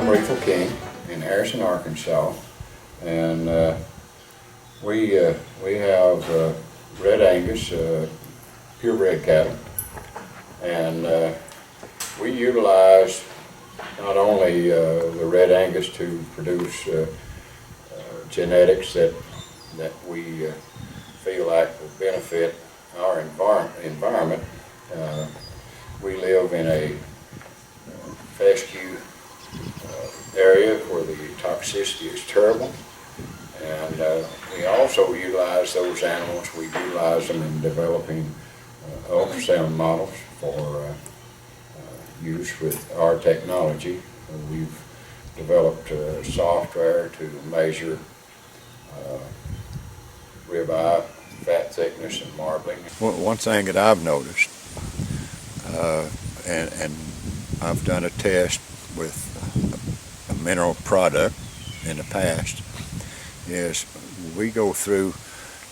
I'm Rethal King in Harrison, Arkansas, and we have red angus, purebred cattle, and we utilize not only the red angus to produce genetics that we feel like will benefit our environment. We live in a fescue area where the toxicity is terrible, and we also utilize those animals. We utilize them in developing ultrasound models for use with our technology. We've developed software to measure ribeye, fat thickness, and marbling. One thing that I've noticed, and I've done a test with a mineral product in the past, is we go through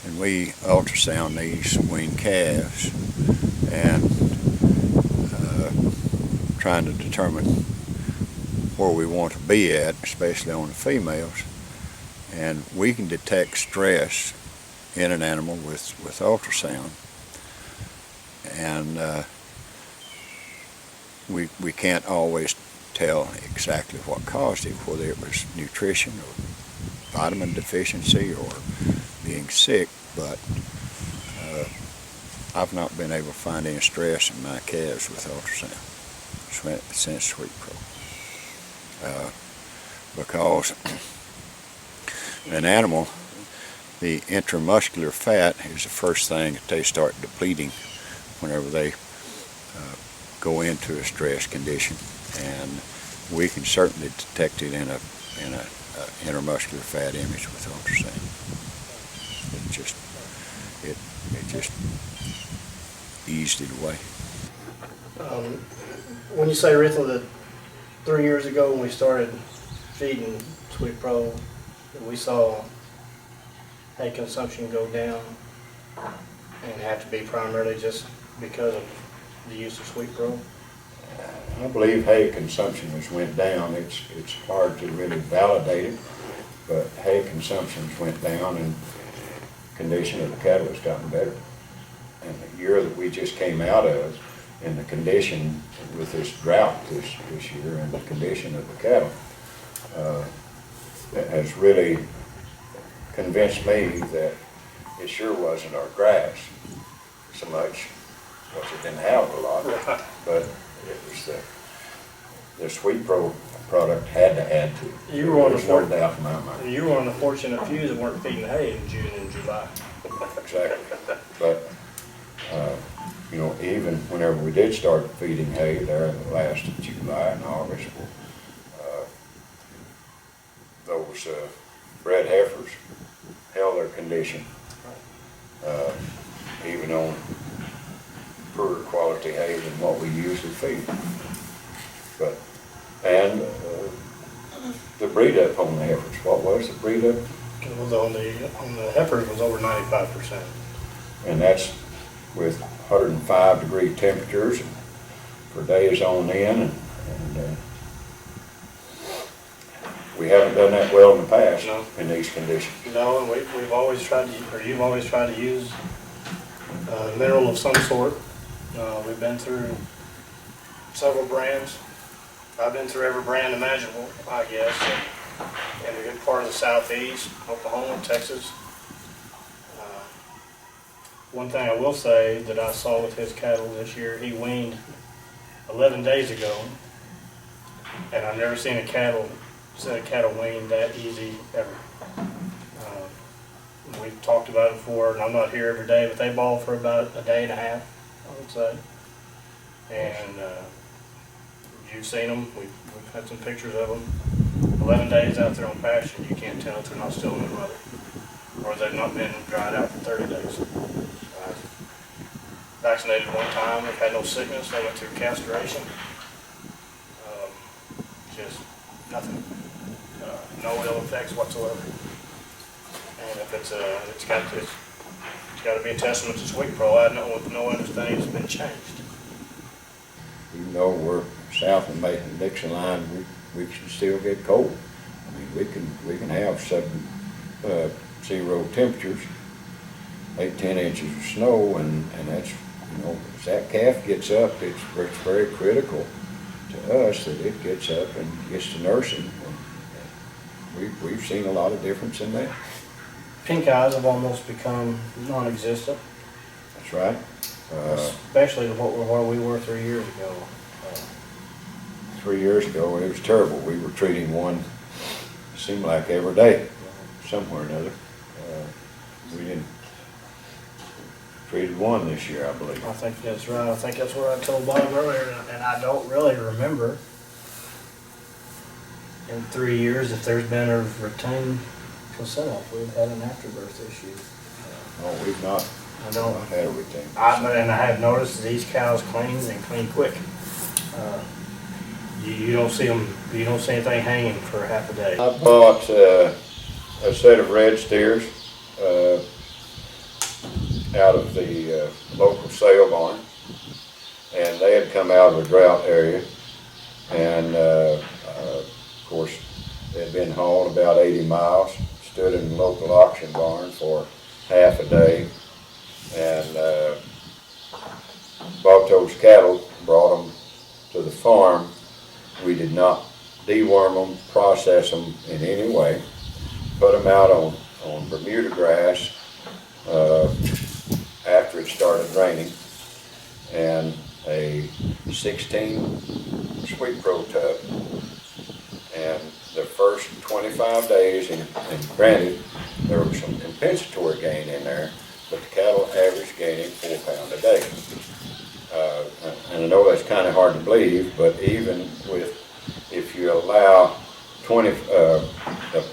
and we ultrasound these weaned calves and trying to determine where we want to be at, especially on the females, and we can detect stress in an animal with ultrasound, and we can't always tell exactly what caused it, whether it was nutrition or vitamin deficiency or being sick, but I've not been able to find any stress in my calves with ultrasound since SweetPro, because an animal, the intramuscular fat is the first thing that they start depleting whenever they go into a stress condition, and we can certainly detect it in a intramuscular fat image with ultrasound. It just eased it away. When you say, Rethal, that 3 years ago when we started feeding SweetPro, we saw hay consumption go down, and it had to be primarily just because of the use of SweetPro? I believe hay consumption has went down. It's hard to really validate it, but hay consumption went down and condition of the cattle has gotten better. And the year that we just came out of, in the condition with this drought this year and the condition of the cattle, that has really convinced me that it sure wasn't our grass so much, because it didn't have a lot, but it was the SweetPro product had to add to it. You were no doubt in my mind. You were one of the fortunate few that weren't feeding hay in June and July. Exactly. But you know, even whenever we did start feeding hay there in the last July and August, those bred heifers held their condition, even on poorer quality hay than what we usually feed. But and the breed up on the heifers, what was the breed up? It was on the heifers was over 95%. And that's with 105-degree temperatures for days on end, and we haven't done that well in the past. No. In these conditions. No, and we've always tried to, or you've always tried to use mineral of some sort. We've been through several brands. I've been through every brand imaginable, I guess, in a good part of the southeast, Oklahoma, Texas. One thing I will say that I saw with his cattle this year, he weaned 11 days ago, and I've never seen a cattle weaned that easy ever. We've talked about it before, and I'm not here every day, but they ball for about a day and a half, I would say. And you've seen them. We've had some pictures of them. 11 days out there on pasture, you can't tell if they're not still in the mother, or they've not been dried out for 30 days. Vaccinated one time, they've had no sickness, they went through castration. Just nothing, no ill effects whatsoever. And if it's got to be a testament to SweetPro. I know with no understanding it's been changed. Even though we're south of Macon-Dixon line, we can still get cold. I mean, we can have sub-zero temperatures, 8-10 inches of snow, and that's, you know, as that calf gets up, it's very critical to us that it gets up and gets to nursing. We've seen a lot of difference in that. Pink eyes have almost become non-existent, That's right. especially where we were 3 years ago. 3 years ago, it was terrible. We were treating one, it seemed like every day, somewhere or another. We didn't treated one this year, I believe. I think that's right. I think that's what I told Bob earlier, and I don't really remember in 3 years if there's been a retained placenta. We've had an afterbirth issue. No, we've not. I don't. Not had a retained. And I have noticed these cows clean and clean quick. You don't see them. You don't see anything hanging for half a day. I bought a set of red steers out of the local sale barn, and they had come out of a drought area, and of course they'd been hauled about 80 miles, stood in the local auction barn for half a day, and bought those cattle, brought them to the farm. We did not deworm them, process them in any way, put them out on Bermuda grass after it started raining, and a 16 SweetPro tub. And the first 25 days, and granted, there was some compensatory gain in there, but the cattle averaged gaining 4 pounds a day. And I know that's kind of hard to believe, but even with, if you allow a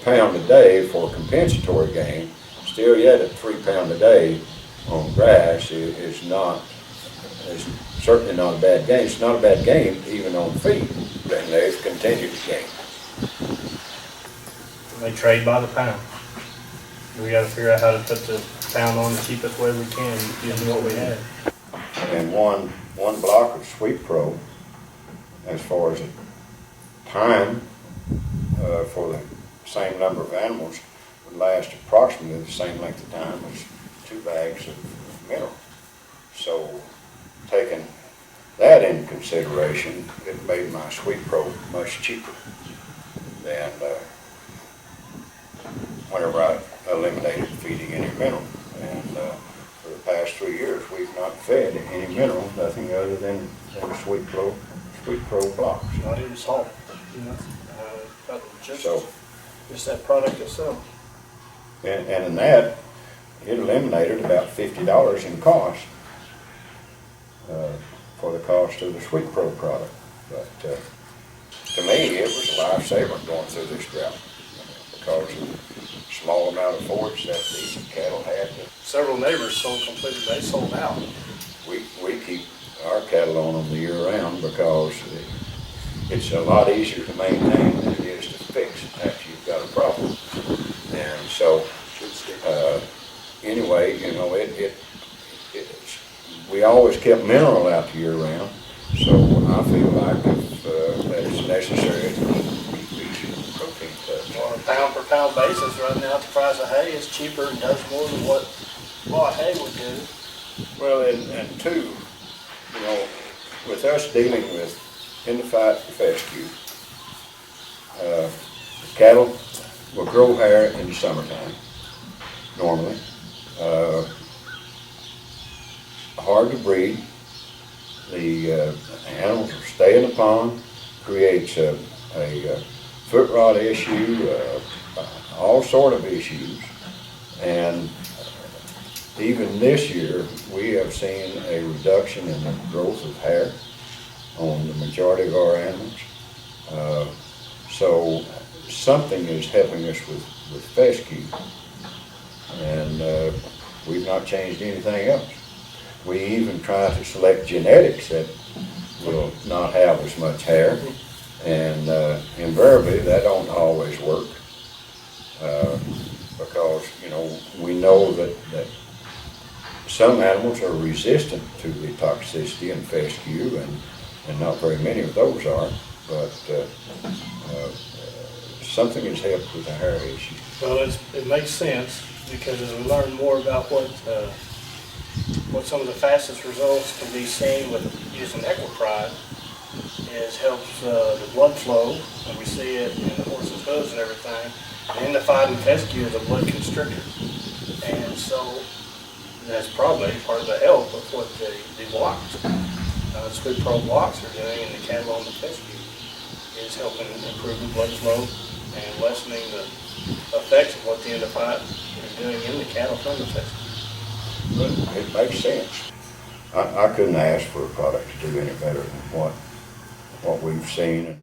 pound a day for compensatory gain, still yet at 3 pounds a day on grass is certainly not a bad gain. It's not a bad gain even on feed, and they've continued to gain. They trade by the pound. We got to figure out how to put the pound on the cheapest way we can using what we have. And one block of SweetPro, as far as the time for the same number of animals, would last approximately the same length of time as 2 bags of mineral. So, taking that into consideration, it made my SweetPro much cheaper than whenever I eliminated feeding any mineral. And for the past 3 years, we've not fed any mineral, nothing other than SweetPro blocks. Not even salt. But just that product itself. And in that, it eliminated about $50 in cost for the cost of the SweetPro product. But to me, it was a lifesaver going through this drought because of the small amount of forage that these cattle had. Several neighbors sold completely. They sold out. We keep our cattle on them the year round because it's a lot easier to maintain than it is to fix after you've got a problem. And so, anyway, you know, we always kept mineral out the year round. So I feel like if that is necessary, keep these protein tubs. On a pound per pound basis, right now, the price of hay is cheaper and does more than what raw hay would do. Well, and two, you know, with us dealing with in-the-fight fescue, cattle will grow hair in the summertime, normally. Hard to breed. The animals will stay in the pond, creates a foot rot issue, all sort of issues. And even this year, we have seen a reduction in the growth of hair on the majority of our animals. So something is helping us with fescue, and we've not changed anything else. We even try to select genetics that will not have as much hair, and invariably that don't always work because, you know, we know that some animals are resistant to the toxicity and fescue, and not very many of those are. but something has helped with the hair issue. Well, it makes sense, because as we learn more about what some of the fastest results can be seen with using equipride, is helps the blood flow, and we see it in the horse's hooves and everything. And indified and fescue is a blood constrictor, and so that's probably part of the help of what the blocks, SweetPro blocks are doing in the cattle on the fescue, is helping improve the blood flow and lessening the effects of what the indified is doing in the cattle from the fescue. But it makes sense. I couldn't ask for a product to do any better than what we've seen.